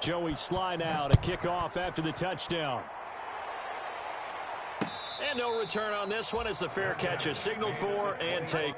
Joey Sly now to kick off after the touchdown. And no return on this one as the fair catch is signaled for and take.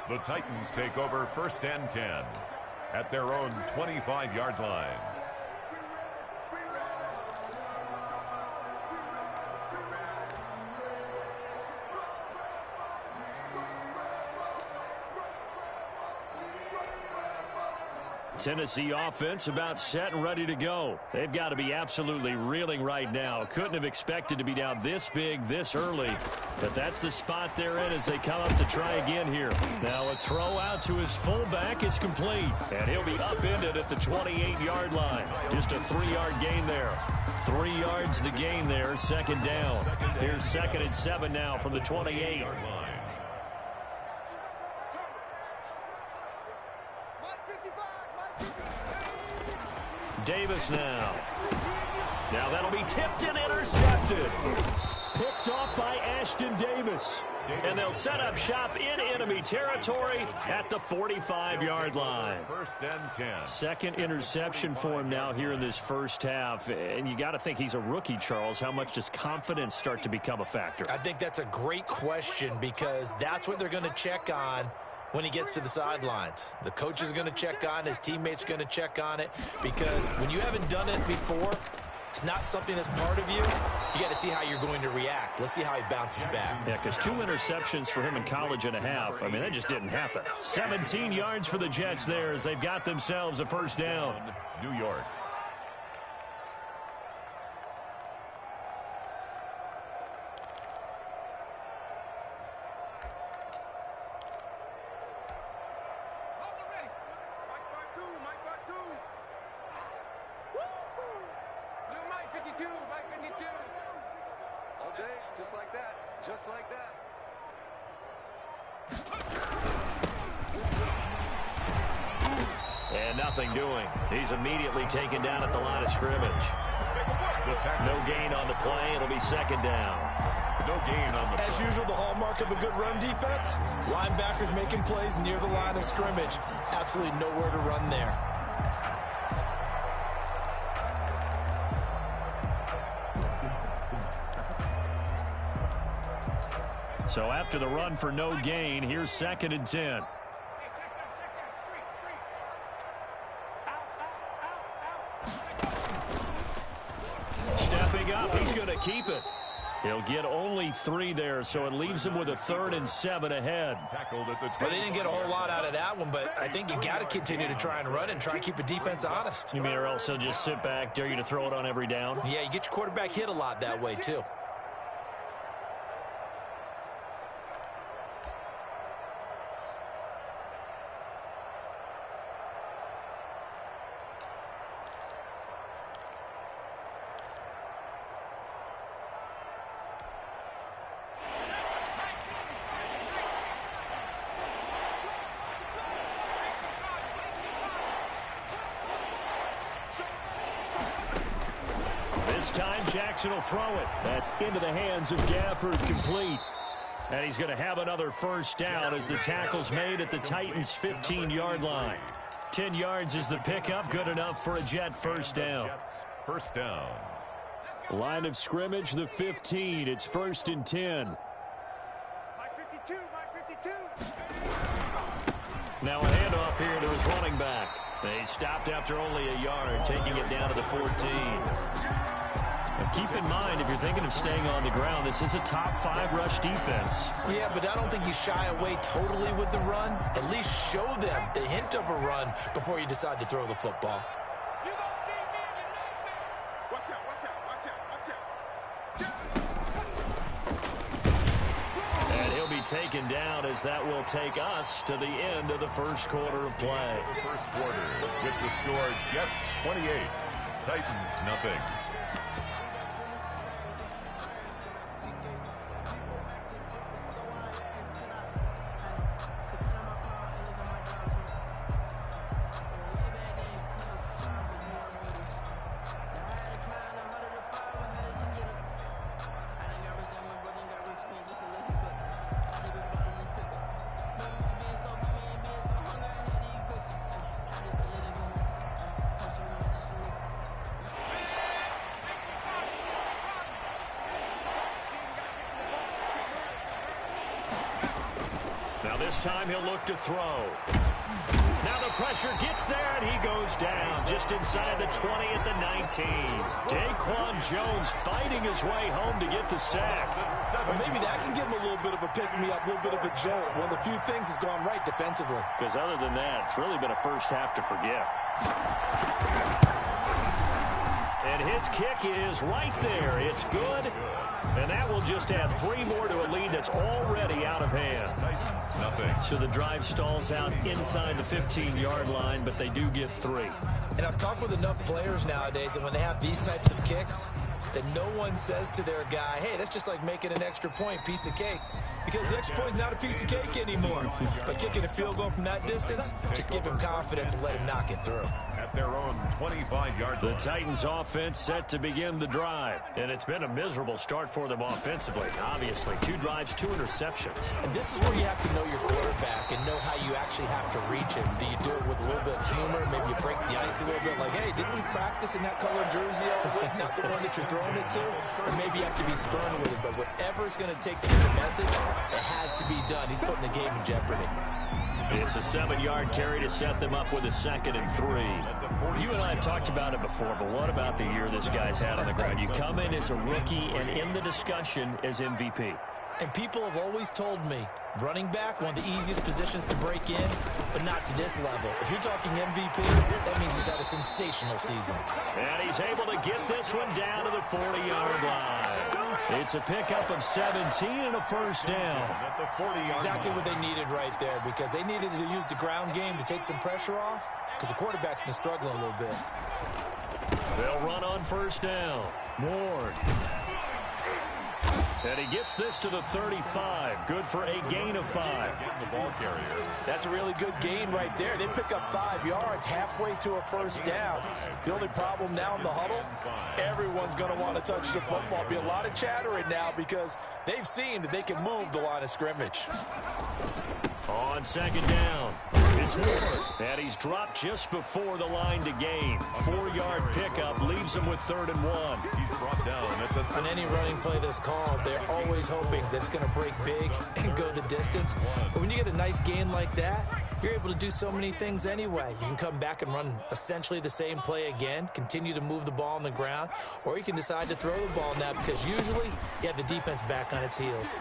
The Titans take over 1st and 10 at their own 25-yard line. Tennessee offense about set and ready to go. They've got to be absolutely reeling right now. Couldn't have expected to be down this big this early. But that's the spot they're in as they come up to try again here. Now a throw out to his fullback is complete. And he'll be upended at the 28-yard line. Just a 3-yard gain there. 3 yards the gain there, 2nd down. Here's 2nd and 7 now from the 28. Davis now. Now that'll be tipped and intercepted. Picked off by Ashton Davis. And they'll set up shop in enemy territory at the 45-yard line. 1st and 10. 2nd interception for him now here in this first half. And you got to think he's a rookie, Charles. How much does confidence start to become a factor? I think that's a great question because that's what they're going to check on when he gets to the sidelines. The coach is going to check on, his teammates are going to check on it, because when you haven't done it before, it's not something that's part of you. You got to see how you're going to react. Let's see how he bounces back. Yeah, because 2 interceptions for him in college and a half. I mean, that just didn't happen. 17 yards for the Jets there as they've got themselves a 1st down. New York. And nothing doing. He's immediately taken down at the line of scrimmage. No gain on the play. It'll be 2nd down. No gain on the play. As usual, the hallmark of a good run defense, linebackers making plays near the line of scrimmage. Absolutely nowhere to run there. So after the run for no gain, here's 2nd and 10. Stepping up, he's going to keep it. He'll get only 3 there, so it leaves him with a 3rd and 7 ahead. Well, they didn't get a whole lot out of that one, but I think you got to continue to try and run and try and keep the defense honest. You mean, or else he'll just sit back, dare you to throw it on every down? Yeah, you get your quarterback hit a lot that way, too. This time Jackson will throw it. That's into the hands of Gafford, complete. And he's going to have another 1st down as the tackle's made at the Titans' 15-yard line. 10 yards is the pickup, good enough for a Jet 1st down. 1st down. Line of scrimmage, the 15. It's 1st and 10. Now a handoff here to his running back. They stopped after only a yard, taking it down to the 14. Now keep in mind, if you're thinking of staying on the ground, this is a top 5 rush defense. Yeah, but I don't think you shy away totally with the run. At least show them the hint of a run before you decide to throw the football. And he'll be taken down as that will take us to the end of the first quarter of play. The first quarter with the score Jets 28, Titans nothing. Now this time he'll look to throw. Now the pressure gets there, and he goes down just inside the 20 at the 19. Daquan Jones fighting his way home to get the sack. Well, maybe that can give him a little bit of a pick-me-up, a little bit of a jolt. One of the few things has gone right defensively. Because other than that, it's really been a first half to forget. And his kick is right there. It's good. And that will just add 3 more to a lead that's already out of hand. Titans nothing. So the drive stalls out inside the 15-yard line, but they do get 3. And I've talked with enough players nowadays that when they have these types of kicks, that no one says to their guy, hey, that's just like making an extra point, piece of cake. Because the extra point is not a piece of cake anymore. But kicking a field goal from that distance, just give him confidence and let him knock it through. At their own 25-yard line. The Titans offense set to begin the drive. And it's been a miserable start for them offensively. Obviously, 2 drives, 2 interceptions. And this is where you have to know your quarterback and know how you actually have to reach him. Do you do it with a little bit of humor? Maybe you break the ice a little bit like, hey, didn't we practice in that color jersey all week? Not the one that you're throwing it to? Or maybe you have to be stern with it. But whatever's going to take the message, it has to be done. He's putting the game in jeopardy. It's a 7-yard carry to set them up with a 2nd and 3. You and I have talked about it before, but what about the year this guy's had on the ground? You come in as a rookie and in the discussion as MVP. And people have always told me, running back, one of the easiest positions to break in, but not to this level. If you're talking MVP, that means he's had a sensational season. And he's able to get this one down to the 40-yard line. It's a pickup of 17 and a first down. At the 40-yard Exactly line. what they needed right there, because they needed to use the ground game to take some pressure off, because the quarterback's been struggling a little bit. They'll run on first down. Ward. And he gets this to the 35. Good for a gain of 5. Getting the ball carrier. That's a really good gain right there. They pick up 5 yards halfway to a first down. The only problem now in the huddle, everyone's going to want to touch the football. Be a lot of chattering now because they've seen that they can move the line of scrimmage. On 2nd down, it's Ward. And he's dropped just before the line to gain. 4-yard pickup leaves him with 3rd and 1. He's brought down at the On any running play that's called, they're always hoping that it's going to break big and go the distance. But when you get a nice gain like that, you're able to do so many things anyway. You can come back and run essentially the same play again, continue to move the ball on the ground, or you can decide to throw the ball now because usually you have the defense back on its heels.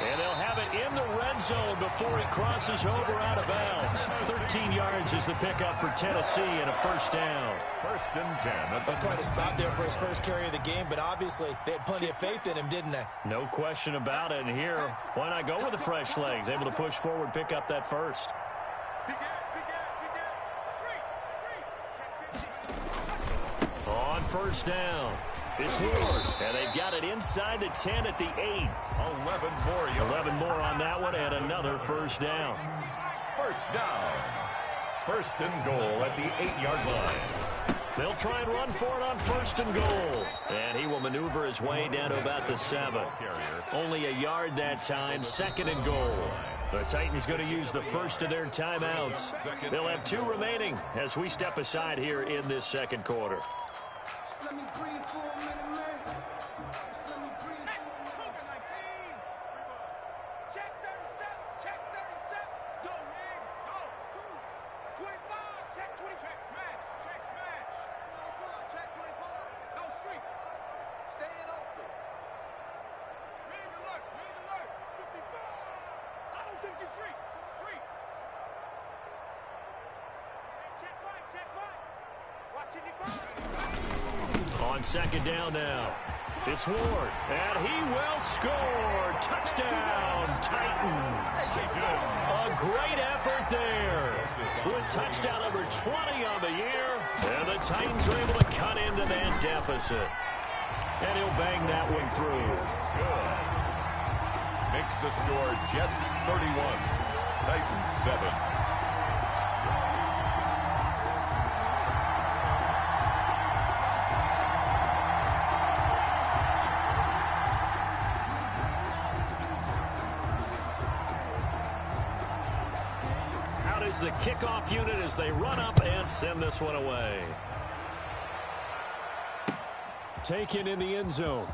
And they'll have it in the red zone before he crosses over out of bounds. 13 yards is the pickup for Tennessee and a first down. 1st and 10. That's quite a spot there for his first carry of the game, but obviously they had plenty of faith in him, didn't they? No question about it. And here, why not go with the fresh legs? Able to push forward, pick up that first. On first down, it's Ward. And they've got it inside the 10 at the 8. 11 more yards. 11 more on that one and another first down. First down. 1st and goal at the 8-yard line. They'll try and run for it on 1st and goal. And he will maneuver his way down to about the 7. Only a yard that time, 2nd and goal. The Titans going to use the first of their timeouts. They'll have 2 remaining as we step aside here in this 2nd quarter. Let me breathe for a minute, man. Let me breathe. Check 37. Check 37. Go, man. Go. On second down now. It's Ward, and he will score. Touchdown, Titans. A great effort there. With touchdown number 20 on the year, and the Titans are able to cut into that deficit. And he'll bang that one through. Good. Makes the score Jets 31, Titans 7. The kickoff unit as they run up and send this one away. Taken in the end zone.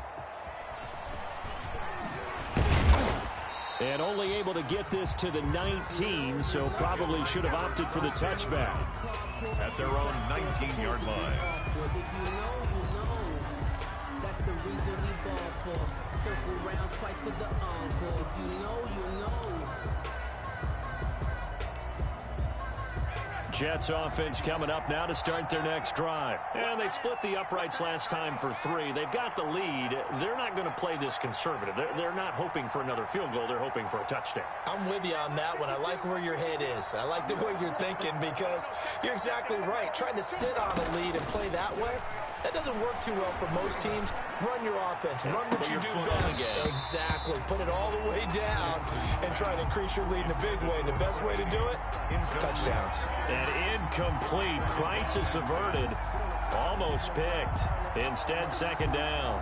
And only able to get this to the 19, so probably should have opted for the touchback. At their own 19-yard line. That's the reason we ball for. Circle round twice for the encore. If you know, you know. Jets offense coming up now to start their next drive. And they split the uprights last time for 3. They've got the lead. They're not going to play this conservative. They're not hoping for another field goal. They're hoping for a touchdown. I'm with you on that one. I like where your head is. I like the way you're thinking because you're exactly right. Trying to sit on a lead and play that way, that doesn't work too well for most teams. Run your offense. Run what you do best. Exactly. Put it all the way down and try to increase your lead in a big way. And the best way to do it, touchdowns. An incomplete. Crisis averted. Almost picked. Instead, second down.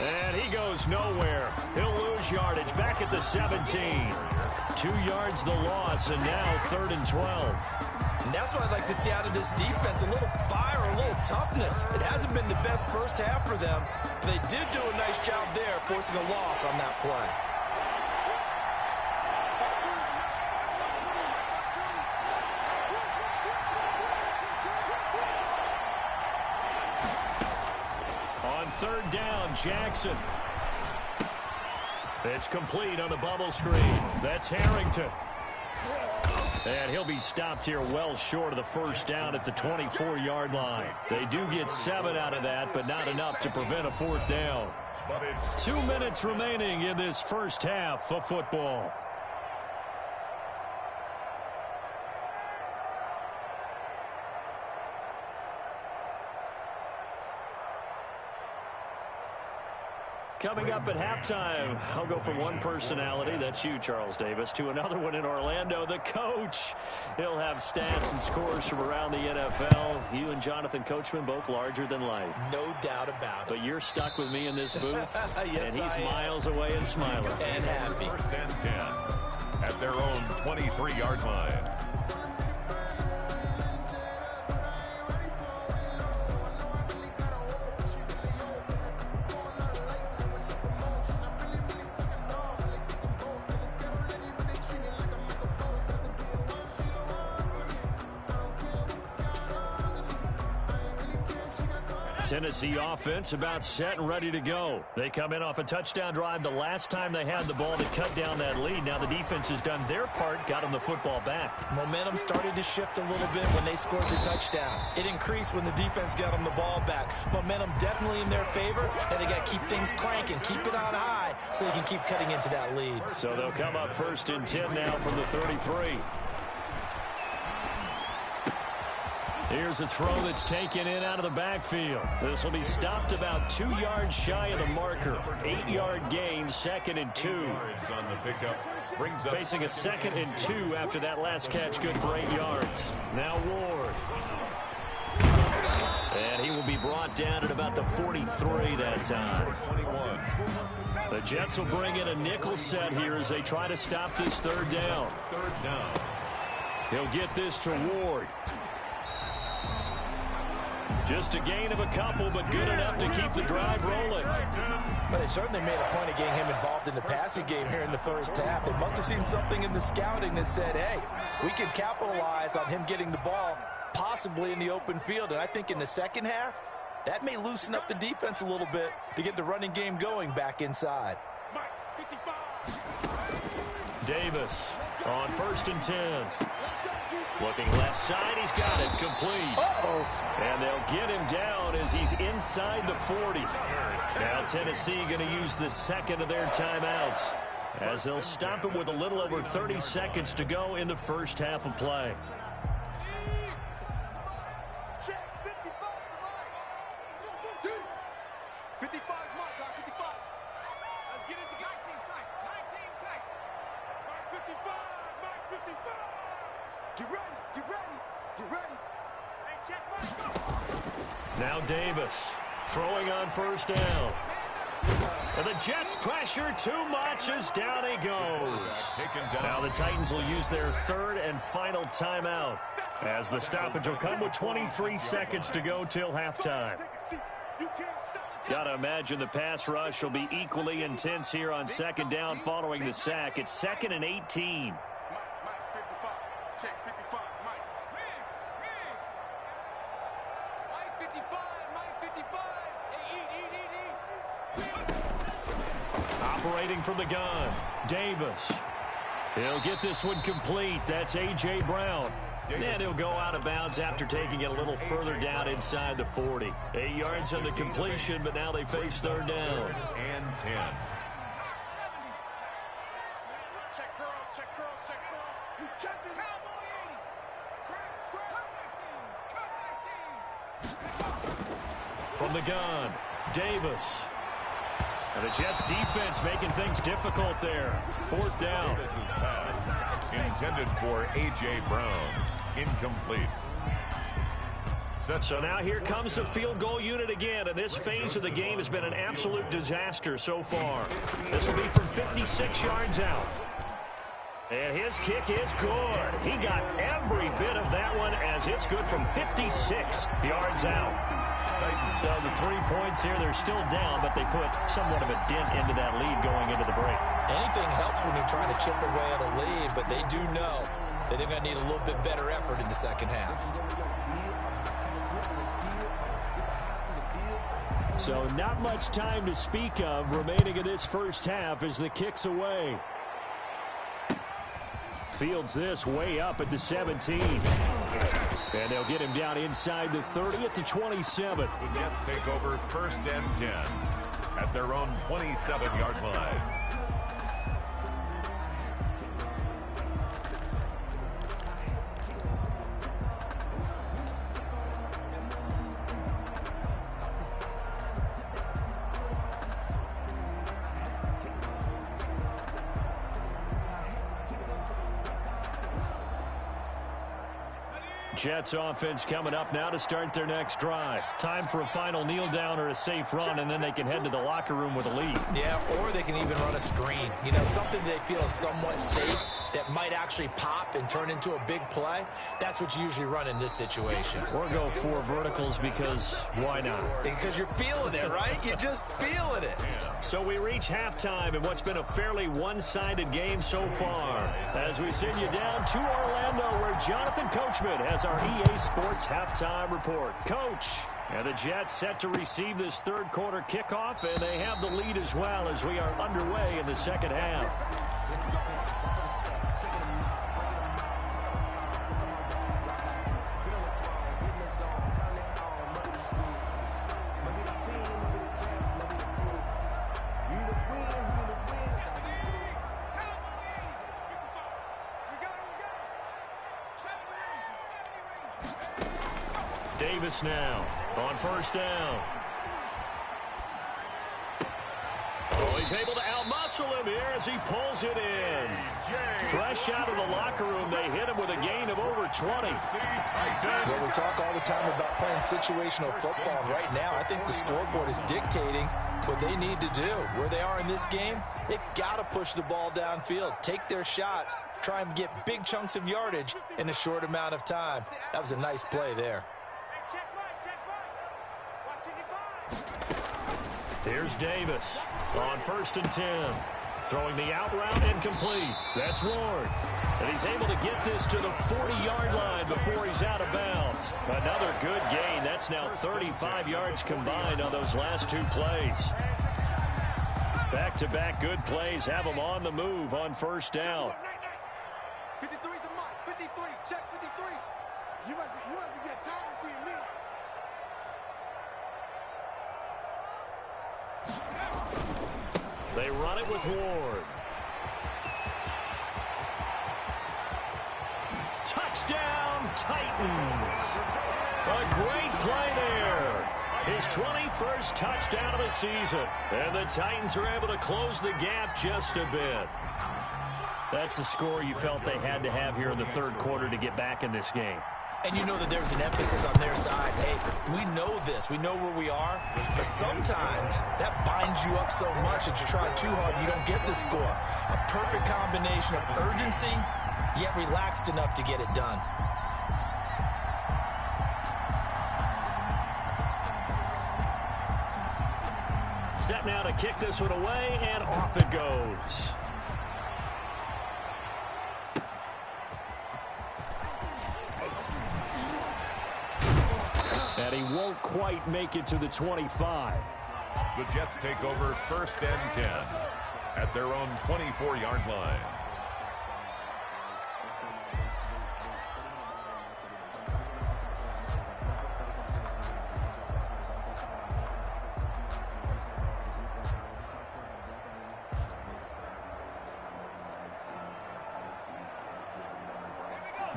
And he goes nowhere. He'll lose yardage back at the 17. 2 yards the loss, and now 3rd and 12. And that's what I'd like to see out of this defense, a little fire, a little toughness. It hasn't been the best first half for them. They did do a nice job there, forcing a loss on that play. On 3rd down, Jackson. It's complete on the bubble screen. That's Harrington. And he'll be stopped here well short of the first down at the 24-yard line. They do get 7 out of that, but not enough to prevent a 4th down. 2 minutes remaining in this first half of football. Coming up at halftime, I'll go from one personality, that's you, Charles Davis, to another one in Orlando, the coach. He'll have stats and scores from around the NFL. You and Jonathan Coachman, both larger than life. No doubt about it. But you're stuck with me in this booth, yes, and he's miles away and smiling. And happy. 1st and 10 at their own 23-yard line. Tennessee offense about set and ready to go. They come in off a touchdown drive the last time they had the ball to cut down that lead. Now the defense has done their part, got them the football back. Momentum started to shift a little bit when they scored the touchdown. It increased when the defense got them the ball back. Momentum definitely in their favor, and they got to keep things cranking, keep it on high so they can keep cutting into that lead. So they'll come up 1st and 10 now from the 33. Here's a throw that's taken in out of the backfield. This will be stopped about 2 yards shy of the marker. 8-yard gain, 2nd and 2. Facing a 2nd and 2 after that last catch, good for 8 yards. Now Ward. And he will be brought down at about the 43 that time. The Jets will bring in a nickel set here as they try to stop this 3rd down. He'll get this to Ward. Just a gain of a couple, but good enough to keep the drive rolling. Well, they certainly made a point of getting him involved in the passing game here in the first half. They must have seen something in the scouting that said, hey, we can capitalize on him getting the ball possibly in the open field. And I think in the second half, that may loosen up the defense a little bit to get the running game going back inside. Davis on 1st and 10. Looking left side, he's got it complete. And they'll get him down as he's inside the 40. Now Tennessee going to use the second of their timeouts as they'll stop him with a little over 30 seconds to go in the first half of play. Now Davis throwing on 1st down. And the Jets pressure too much as down he goes. Now the Titans will use their 3rd and final timeout as the stoppage will come with 23 seconds to go till halftime. Got to imagine the pass rush will be equally intense here on 2nd down following the sack. It's 2nd and 18. Operating from the gun, Davis. He'll get this one complete. That's A.J. Brown. And he'll go out of bounds after taking it a little further down inside the 40. 8 yards on the completion, but now they face 3rd down. And 10. Check curls, check curls, check curls. He's checking. From the gun, Davis. And the Jets defense making things difficult there. 4th down. Davis's pass intended for A.J. Brown. Incomplete. So now here comes the field goal unit again, and this phase of the game has been an absolute disaster so far. This will be from 56 yards out. And his kick is good. He got every bit of that one as it's good from 56 yards out. So the 3 points here, they're still down, but they put somewhat of a dent into that lead going into the break. Anything helps when you're trying to chip away at a lead, but they do know that they're going to need a little bit better effort in the second half. So not much time to speak of remaining in this first half as the kick's away. Fields this way up at the 17. And they'll get him down inside the 30 at the 27. The Jets take over 1st and 10 at their own 27-yard line. Jets offense coming up now to start their next drive. Time for a final kneel down or a safe run, and then they can head to the locker room with a lead. Yeah, or they can even run a screen. You know, something they feel is somewhat safe that might actually pop and turn into a big play. That's what you usually run in this situation. Or go 4 verticals because why not? Because you're feeling it, right? You're just feeling it. So we reach halftime in what's been a fairly one-sided game so far. As we send you down to Orlando where Jonathan Coachman has our EA Sports halftime report. Coach, and the Jets set to receive this 3rd quarter kickoff, and they have the lead as well as we are underway in the second half. Davis now on 1st down. Oh, he's able to outmuscle him here as he pulls it in. Fresh out of the locker room, they hit him with a gain of over 20. Well, we talk all the time about playing situational football. And right now, I think the scoreboard is dictating what they need to do. Where they are in this game, they've got to push the ball downfield, take their shots, try and get big chunks of yardage in a short amount of time. That was a nice play there. Here's Davis on 1st and 10. Throwing the out route and complete. That's Ward. And he's able to get this to the 40-yard line before he's out of bounds. Another good gain. That's now 35 yards combined on those last two plays. Back-to-back good plays have them on the move on 1st down. 53 is the mark. 53. Check 53. You must be getting tired of seeing me. They run it with Ward. Touchdown, Titans. A great play there. His 21st touchdown of the season. And the Titans are able to close the gap just a bit. That's the score you felt they had to have here in the third quarter to get back in this game. And you know that there's an emphasis on their side. Hey, we know this. We know where we are. But sometimes that binds you up so much that you try too hard and you don't get the score. A perfect combination of urgency, yet relaxed enough to get it done. Set now to kick this one away, and off it goes. And he won't quite make it to the 25. The Jets take over 1st and 10 at their own 24-yard line.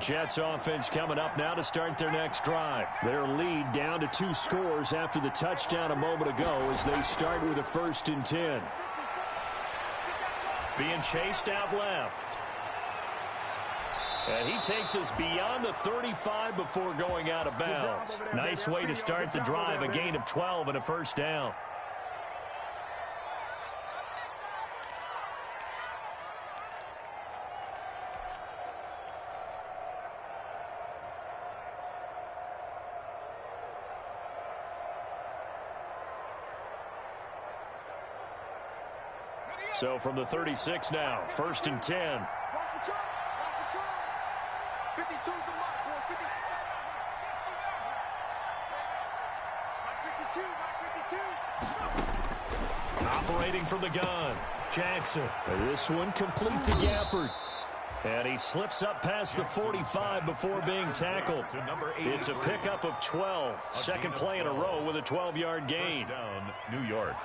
Jets offense coming up now to start their next drive. Their lead down to 2 scores after the touchdown a moment ago as they start with a 1st and 10. Being chased out left. And he takes us beyond the 35 before going out of bounds. Nice way to start the drive, a gain of 12 and a 1st down. So from the 36 now, 1st and 10. Watch the curve. Watch the curve. 52 is the mark, boys. 50. 52. Operating from the gun, Jackson. And this one complete to Gafford. And he slips up past the 45 before being tackled. It's a pickup of 12. Second play in a row with a 12-yard gain. Down, New York.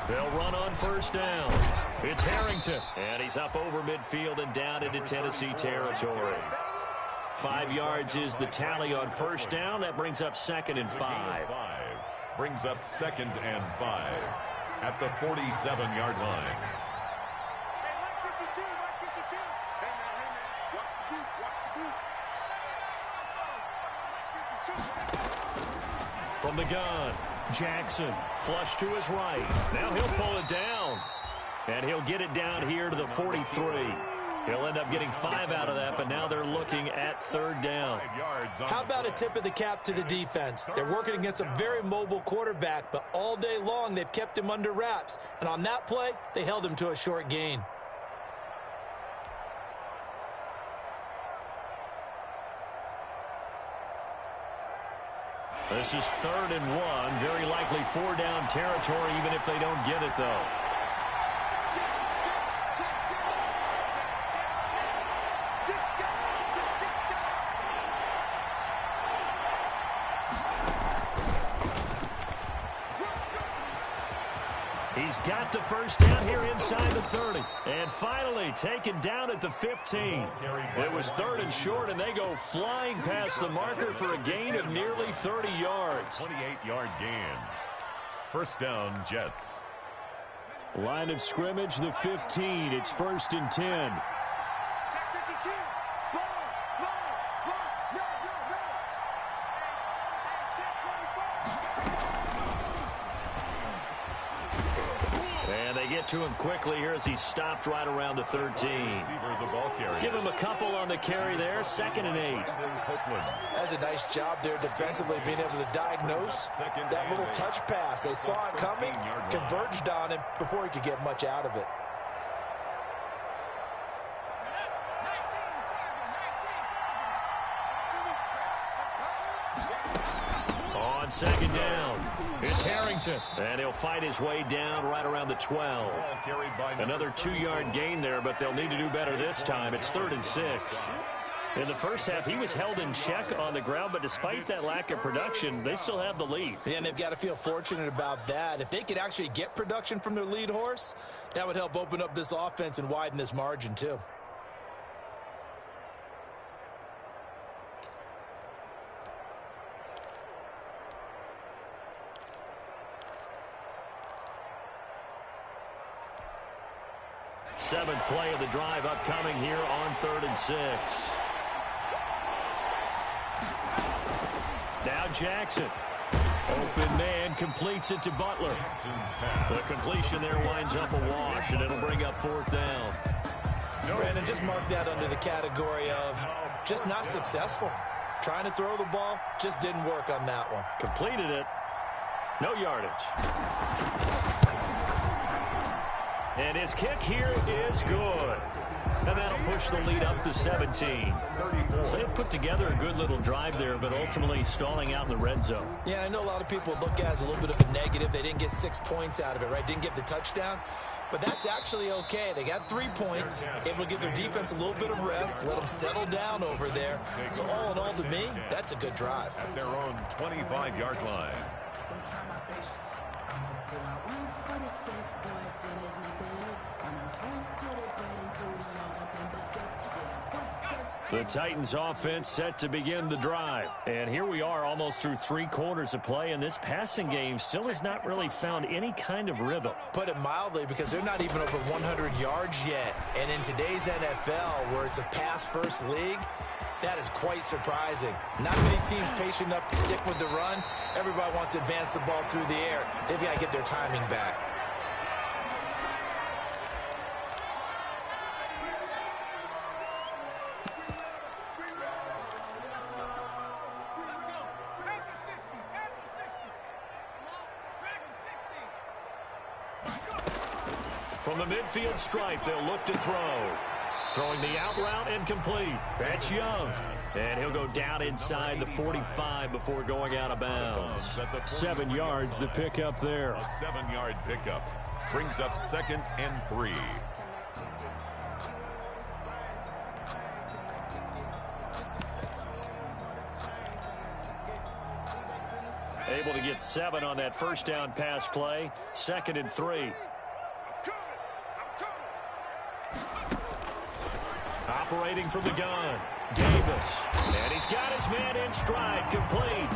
They'll run on 1st down. It's Harrington. And he's up over midfield and down into Tennessee territory. 5 yards is the tally on 1st down. That brings up 2nd and 5. Brings up 2nd and 5 at the 47-yard line. From the gun, Jackson, flush to his right. Now he'll pull it down. And he'll get it down here to the 43. He'll end up getting 5 out of that, but now they're looking at 3rd down. How about a tip of the cap to the defense? They're working against a very mobile quarterback, but all day long they've kept him under wraps. And on that play, they held him to a short gain. This is 3rd and 1. Very likely 4-down territory, even if they don't get it, though. He's got the 1st down here inside the 30. And finally taken down at the 15. It was 3rd and short, and they go flying past the marker for a gain of nearly 30 yards. 28-yard gain. 1st down, Jets. Line of scrimmage, the 15. It's 1st and 10. get to him quickly here as he's stopped right around the 13. Give him a couple on the carry there. 2nd and 8. That's a nice job there defensively, being able to diagnose that little touch pass. They saw it coming, converged on him before he could get much out of it. On 2nd down, it's Harrington, and he'll fight his way down right around the 12. Another 2-yard gain there, but they'll need to do better this time. It's 3rd and 6. In the first half, he was held in check on the ground, but despite that lack of production, they still have the lead. Yeah, and they've got to feel fortunate about that. If they could actually get production from their lead horse, that would help open up this offense and widen this margin too. Seventh play of the drive upcoming here on 3rd and 6. Now Jackson. Open man completes it to Butler. The completion there winds up a wash, and it'll bring up 4th down. Brandon, just mark that under the category of just not successful. Trying to throw the ball, just didn't work on that one. Completed it. No yardage. And his kick here is good. And that'll push the lead up to 17. So they put together a good little drive there, but ultimately stalling out in the red zone. Yeah, I know a lot of people look at it as a little bit of a negative. They didn't get 6 points out of it, right? Didn't get the touchdown. But that's actually okay. They got 3 points, able to give their defense a little bit of rest, let them settle down over there. So all in all, to me, that's a good drive. At their own 25-yard line. The Titans offense set to begin the drive. And here we are almost through 3 quarters of play, and this passing game still has not really found any kind of rhythm. Put it mildly, because they're not even over 100 yards yet. And in today's NFL, where it's a pass-first league, that is quite surprising. Not many teams patient enough to stick with the run. Everybody wants to advance the ball through the air. They've got to get their timing back. From the midfield stripe, they'll look to throw. Throwing the out route incomplete. That's Young. And he'll go down inside the 45 before going out of bounds. 7 yards, the pickup there. A 7-yard pickup brings up 2nd and 3. Able to get 7 on that first down pass play. 2nd and 3. Operating from the gun, Davis. And he's got his man in stride, complete.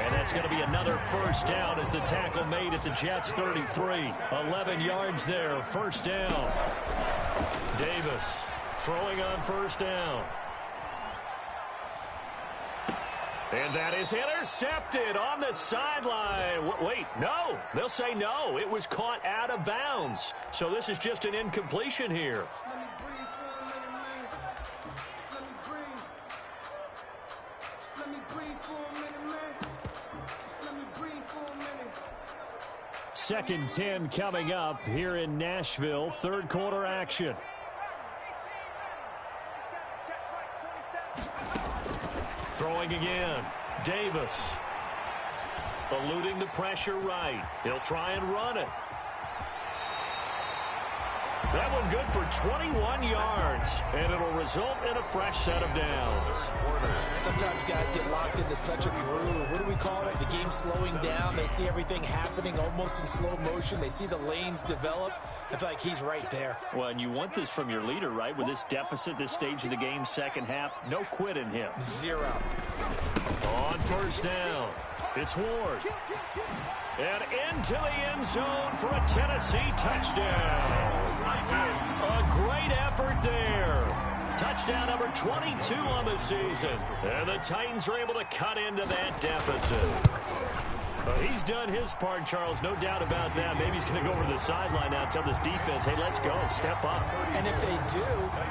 And that's going to be another first down as the tackle made at the Jets' 33. 11 yards there, first down. Davis throwing on first down. And that is intercepted on the sideline. Wait, no. They'll say no. It was caught out of bounds. So this is just an incompletion here. Second 10 coming up here in Nashville. 3rd quarter action. Throwing again. Davis. Eluding the pressure right. He'll try and run it. That one good for 21 yards, and it'll result in a fresh set of downs. Sometimes guys get locked into such a groove. What do we call it? The game slowing down. They see everything happening almost in slow motion. They see the lanes develop. I feel like he's right there. Well, and you want this from your leader, right? With this deficit, this stage of the game, second half, no quit in him. 0. On first down, it's Ward. And into the end zone for a Tennessee touchdown. A great effort there. Touchdown number 22 on the season. And the Titans are able to cut into that deficit. Well, he's done his part, Charles. No doubt about that. Maybe he's going to go over to the sideline now and tell this defense, hey, let's go. Step up. And if they do,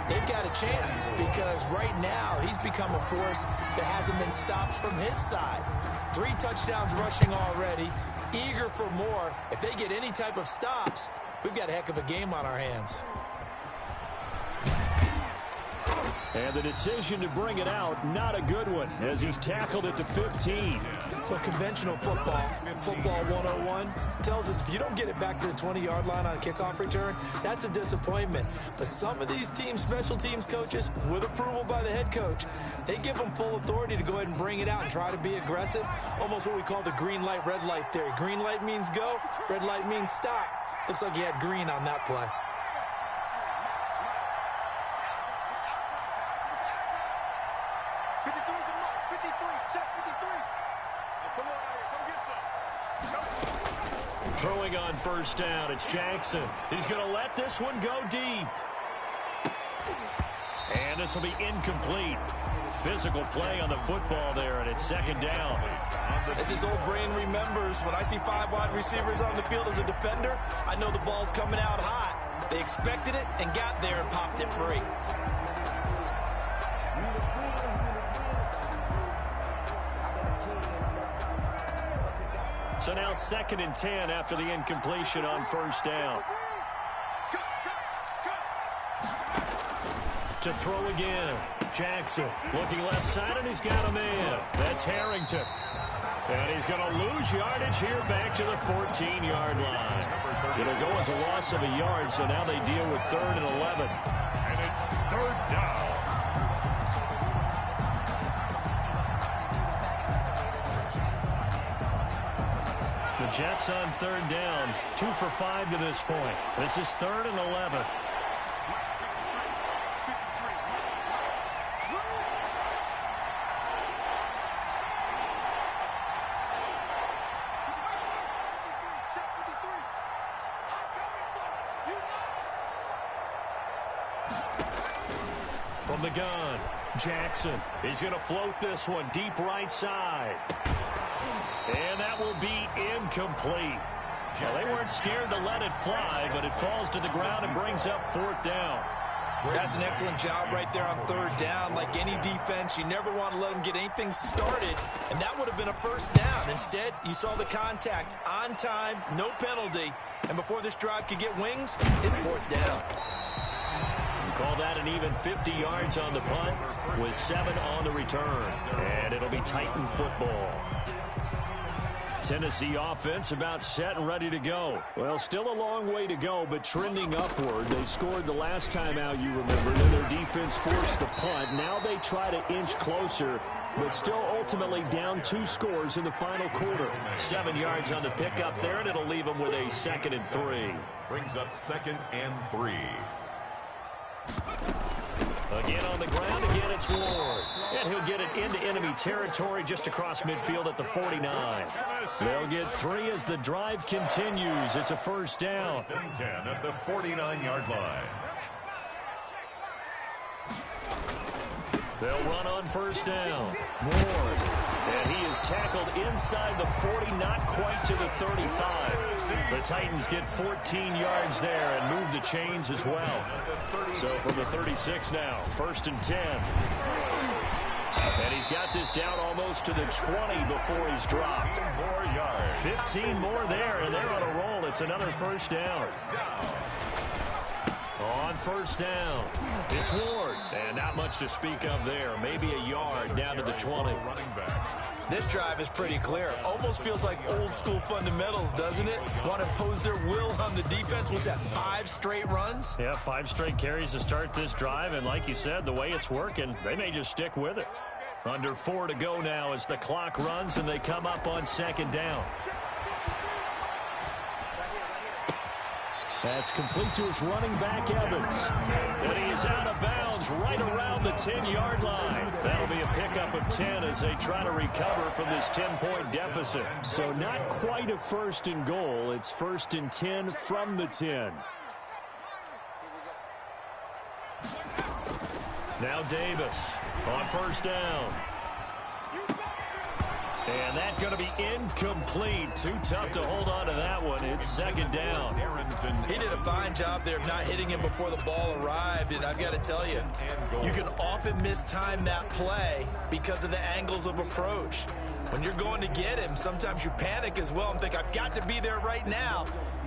they've got a chance because right now he's become a force that hasn't been stopped from his side. 3 touchdowns rushing already, eager for more. If they get any type of stops, we've got a heck of a game on our hands. And the decision to bring it out, not a good one, as he's tackled at the 15. Well, conventional football 101, tells us if you don't get it back to the 20-yard line on a kickoff return, that's a disappointment. But some of these team special teams coaches, with approval by the head coach, they give them full authority to go ahead and bring it out and try to be aggressive, almost what we call the green light, red light theory. Green light means go, red light means stop. Looks like he had green on that play. Throwing on first down, it's Jackson. He's going to let this one go deep. And this will be incomplete. Physical play on the football there, and it's second down. As his old brain remembers, when I see 5 wide receivers on the field as a defender, I know the ball's coming out hot. They expected it and got there and popped it free. So now 2nd and 10 after the incompletion on first down. To throw again. Jackson looking left side, and he's got a man. That's Harrington. And he's going to lose yardage here back to the 14-yard line. It'll go as a loss of a yard, so now they deal with 3rd and 11. And it's 3rd down. The Jets on 3rd down, 2 for 5 to this point. This is 3rd and 11. From the gun, Jackson. He's going to float this one deep right side. And that will be incomplete. Well, they weren't scared to let it fly, but it falls to the ground and brings up 4th down. That's an excellent job right there on 3rd down. Like any defense, you never want to let them get anything started, and that would have been a 1st down. Instead, you saw the contact on time, no penalty, and before this drive could get wings, it's 4th down. Call that an even 50 yards on the punt with 7 on the return. And it'll be Titan football. Tennessee offense about set and ready to go. Well, still a long way to go, but trending upward. They scored the last time out, you remember. Then their defense forced the punt. Now they try to inch closer, but still ultimately down 2 scores in the final quarter. 7 yards on the pickup there, and it'll leave them with a 2nd and 3. Brings up 2nd and 3. Again on the ground, again it's Ward. And he'll get it into enemy territory just across midfield at the 49. They'll get 3 as the drive continues. It's a 1st down. 10 at the 49-yard line. They'll run on 1st down. Ward. And he is tackled inside the 40, not quite to the 35. The Titans get 14 yards there and move the chains as well. So from the 36 now, 1st and 10. And he's got this down almost to the 20 before he's dropped. 4 yards. 15 more there, and they're on a roll. It's another 1st down. On 1st down, it's Ward. And not much to speak of there. Maybe a yard down to the 20. Running back. This drive is pretty clear. Almost feels like old school fundamentals, doesn't it? Want to impose their will on the defense. Was that 5 straight runs? Yeah, 5 straight carries to start this drive. And like you said, the way it's working, they may just stick with it. Under 4 to go now as the clock runs and they come up on 2nd down. That's complete to his running back, Evans. And he is out of bounds right around the 10-yard line. That'll be a pickup of 10 as they try to recover from this 10-point deficit. So not quite a 1st and goal. It's 1st and 10 from the 10. Now Davis on 1st down. And that's going to be incomplete. Too tough to hold on to that one. It's second down. He did a fine job there of not hitting him before the ball arrived. And I've got to tell you, you can often mistime that play because of the angles of approach. When you're going to get him, sometimes you panic as well and think, I've got to be there right now.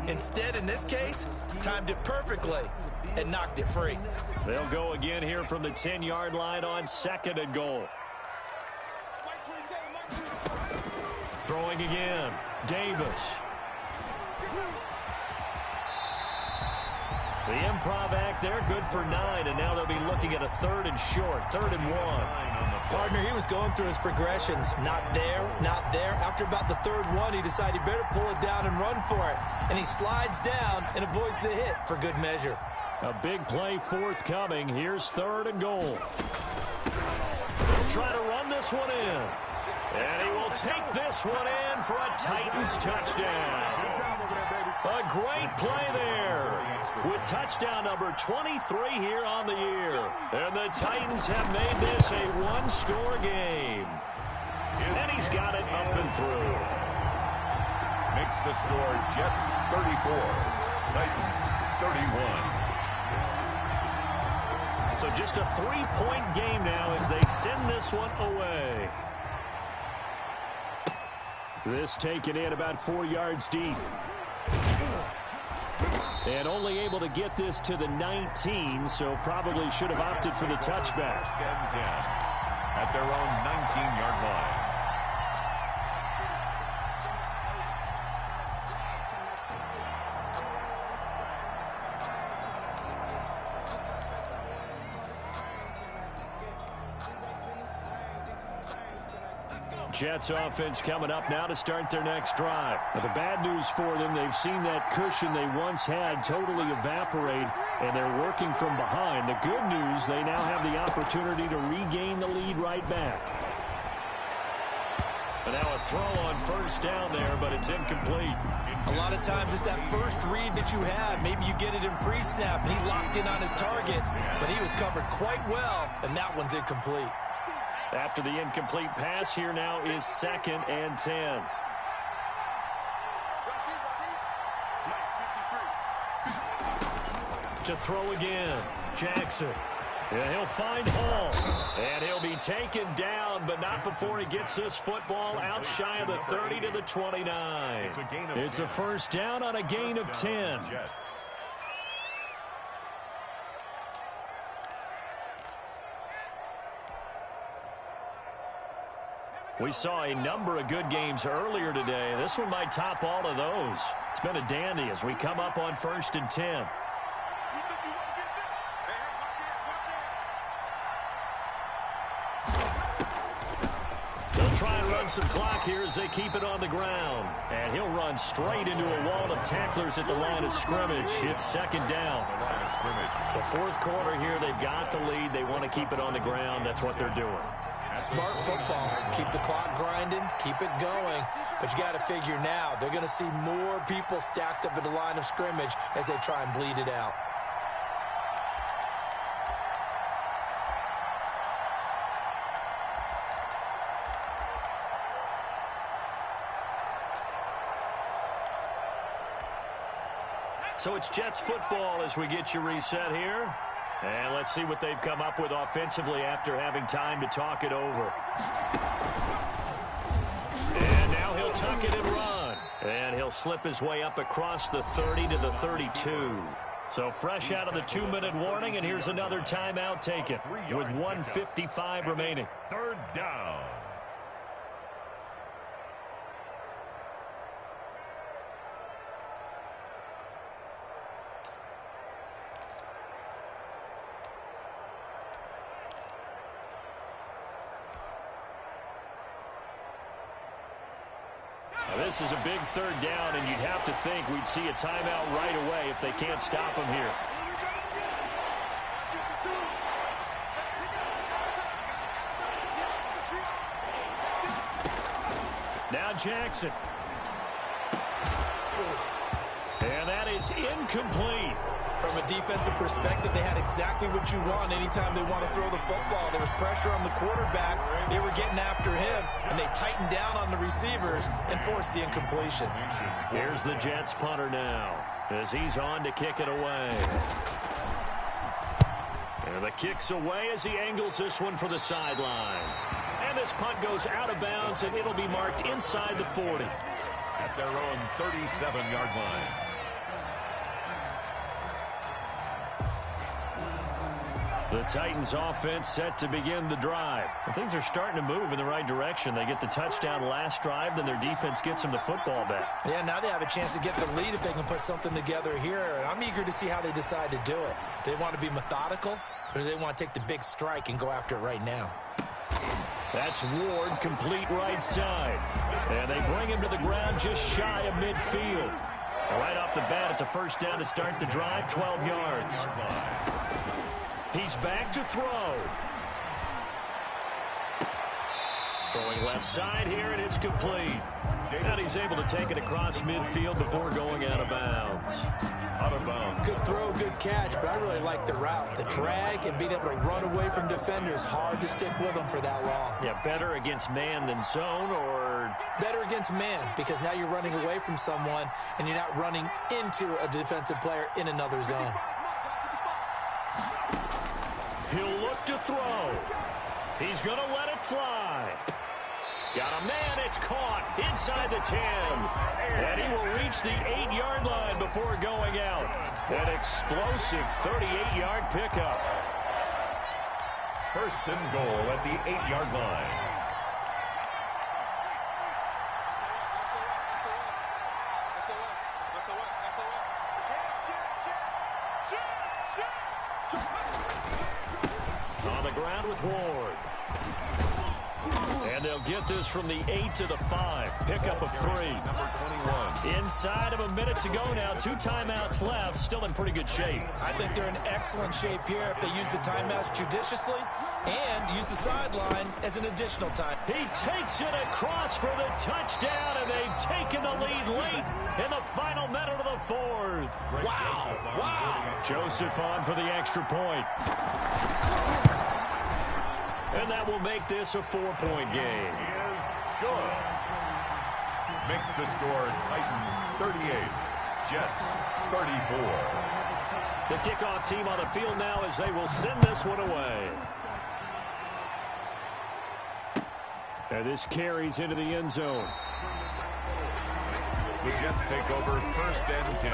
Instead, in this case, timed it perfectly and knocked it free. They'll go again here from the 10-yard line on second and goal. Throwing again, Davis. The improv act there, good for 9, and now they'll be looking at a third and short, 3rd and 1. Partner, he was going through his progressions. Not there, not there. After about the 3rd one, he decided he better pull it down and run for it. And he slides down and avoids the hit for good measure. A big play forthcoming. Here's 3rd and goal. They'll try to run this one in. And he will take this one in for a Titans touchdown. A great play there with touchdown number 23 here on the year. And the Titans have made this a one-score game. And he's got it up and through. Makes the score Jets 34, Titans 31. So just a 3-point game now as they send this one away. This taken in about 4 yards deep. And only able to get this to the 19, so probably should have opted for the touchback. First and 10 at their own 19-yard line. Jets offense coming up now to start their next drive. Now, the bad news for them, they've seen that cushion they once had totally evaporate, and they're working from behind. The good news, they now have the opportunity to regain the lead right back. And now a throw on first down there, but it's incomplete. A lot of times it's that first read that you have. Maybe you get it in pre-snap, and he locked in on his target, but he was covered quite well, and that one's incomplete. After the incomplete pass, here now is 2nd and 10. To throw again, Jackson. Yeah, he'll find Hall. And he'll be taken down, but not before he gets this football out shy of the 30 to the 29. It's a first down on a gain of 10. We saw a number of good games earlier today. This one might top all of those. It's been a dandy as we come up on 1st and 10. They'll try and run some clock here as they keep it on the ground. And he'll run straight into a wall of tacklers at the line of scrimmage. It's 2nd down. The 4th quarter here, they've got the lead. They want to keep it on the ground. That's what they're doing. Smart football. Keep the clock grinding, keep it going. But you got to figure now, they're going to see more people stacked up at the line of scrimmage as they try and bleed it out. So it's Jets football as we get you reset here. And let's see what they've come up with offensively after having time to talk it over. And now he'll tuck it and run. And he'll slip his way up across the 30 to the 32. So fresh out of the 2-minute warning, and here's another timeout taken with 1:55 remaining. 3rd down. This is a big 3rd down, and you'd have to think we'd see a timeout right away if they can't stop him here. Now Jackson. And that is incomplete. From a defensive perspective, they had exactly what you want anytime they want to throw the football. There was pressure on the quarterback. They were getting after him, and they tighten down on the receivers and force the incompletion. Here's the Jets punter now as he's on to kick it away. And the kick's away as he angles this one for the sideline. And this punt goes out of bounds, and it'll be marked inside the 40. At their own 37-yard line. The Titans offense set to begin the drive. Well, things are starting to move in the right direction. They get the touchdown last drive, then their defense gets them the football back. Yeah, now they have a chance to get the lead if they can put something together here. And I'm eager to see how they decide to do it. Do they want to be methodical, or do they want to take the big strike and go after it right now? That's Ward, complete right side. And they bring him to the ground just shy of midfield. Right off the bat, it's a first down to start the drive, 12 yards. He's back to throw. Throwing left side here, and it's complete. And he's able to take it across midfield before going out of bounds. Out of bounds. Good throw, good catch, but I really like the route. The drag and being able to run away from defenders, hard to stick with them for that long. Yeah, better against man than zone, or better against man, because now you're running away from someone and you're not running into a defensive player in another zone. He'll look to throw. He's going to let it fly. Got a man, it's caught inside the 10. And he will reach the 8-yard line before going out. An explosive 38-yard pickup. First and goal at the 8-yard line. On the ground with Ward. And they'll get this from the 8 to the 5. Pickup of 3. Number 21. Inside of a minute to go now. 2 timeouts left. Still in pretty good shape. I think they're in excellent shape here if they use the timeouts judiciously and use the sideline as an additional time. He takes it across for the touchdown, and they've taken the lead late in the final minute of the 4th. Wow. Wow. Joseph on for the extra point. And that will make this a 4-point game. He is good. Makes the score Titans 38, Jets 34. The kickoff team on the field now as they will send this one away. And this carries into the end zone. The Jets take over first and 10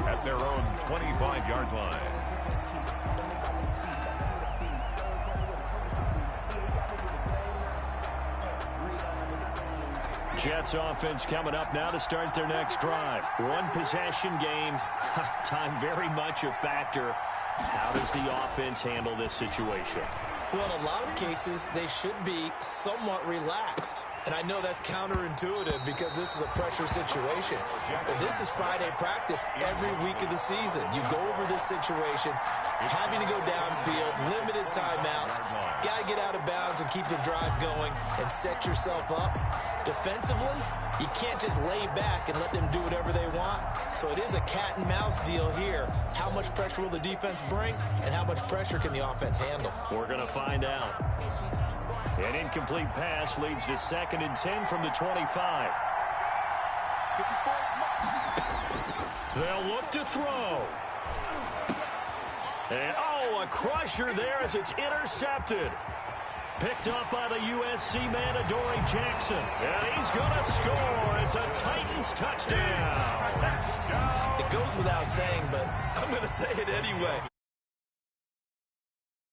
at their own 25-yard line. Jets offense coming up now to start their next drive. One possession game. Time very much a factor. How does the offense handle this situation? Well, in a lot of cases, they should be somewhat relaxed. And I know that's counterintuitive because this is a pressure situation. But this is Friday practice every week of the season. You go over this situation, having to go downfield, limited timeouts, got to get out of bounds and keep the drive going and set yourself up. Defensively, you can't just lay back and let them do whatever they want. So it is a cat and mouse deal here. How much pressure will the defense bring and how much pressure can the offense handle? We're going to find out. An incomplete pass leads to 2nd and 10 from the 25. They'll look to throw. And, a crusher there as it's intercepted. Picked up by the USC man, Adoree Jackson. And he's going to score. It's a Titans touchdown. It goes without saying, but I'm going to say it anyway.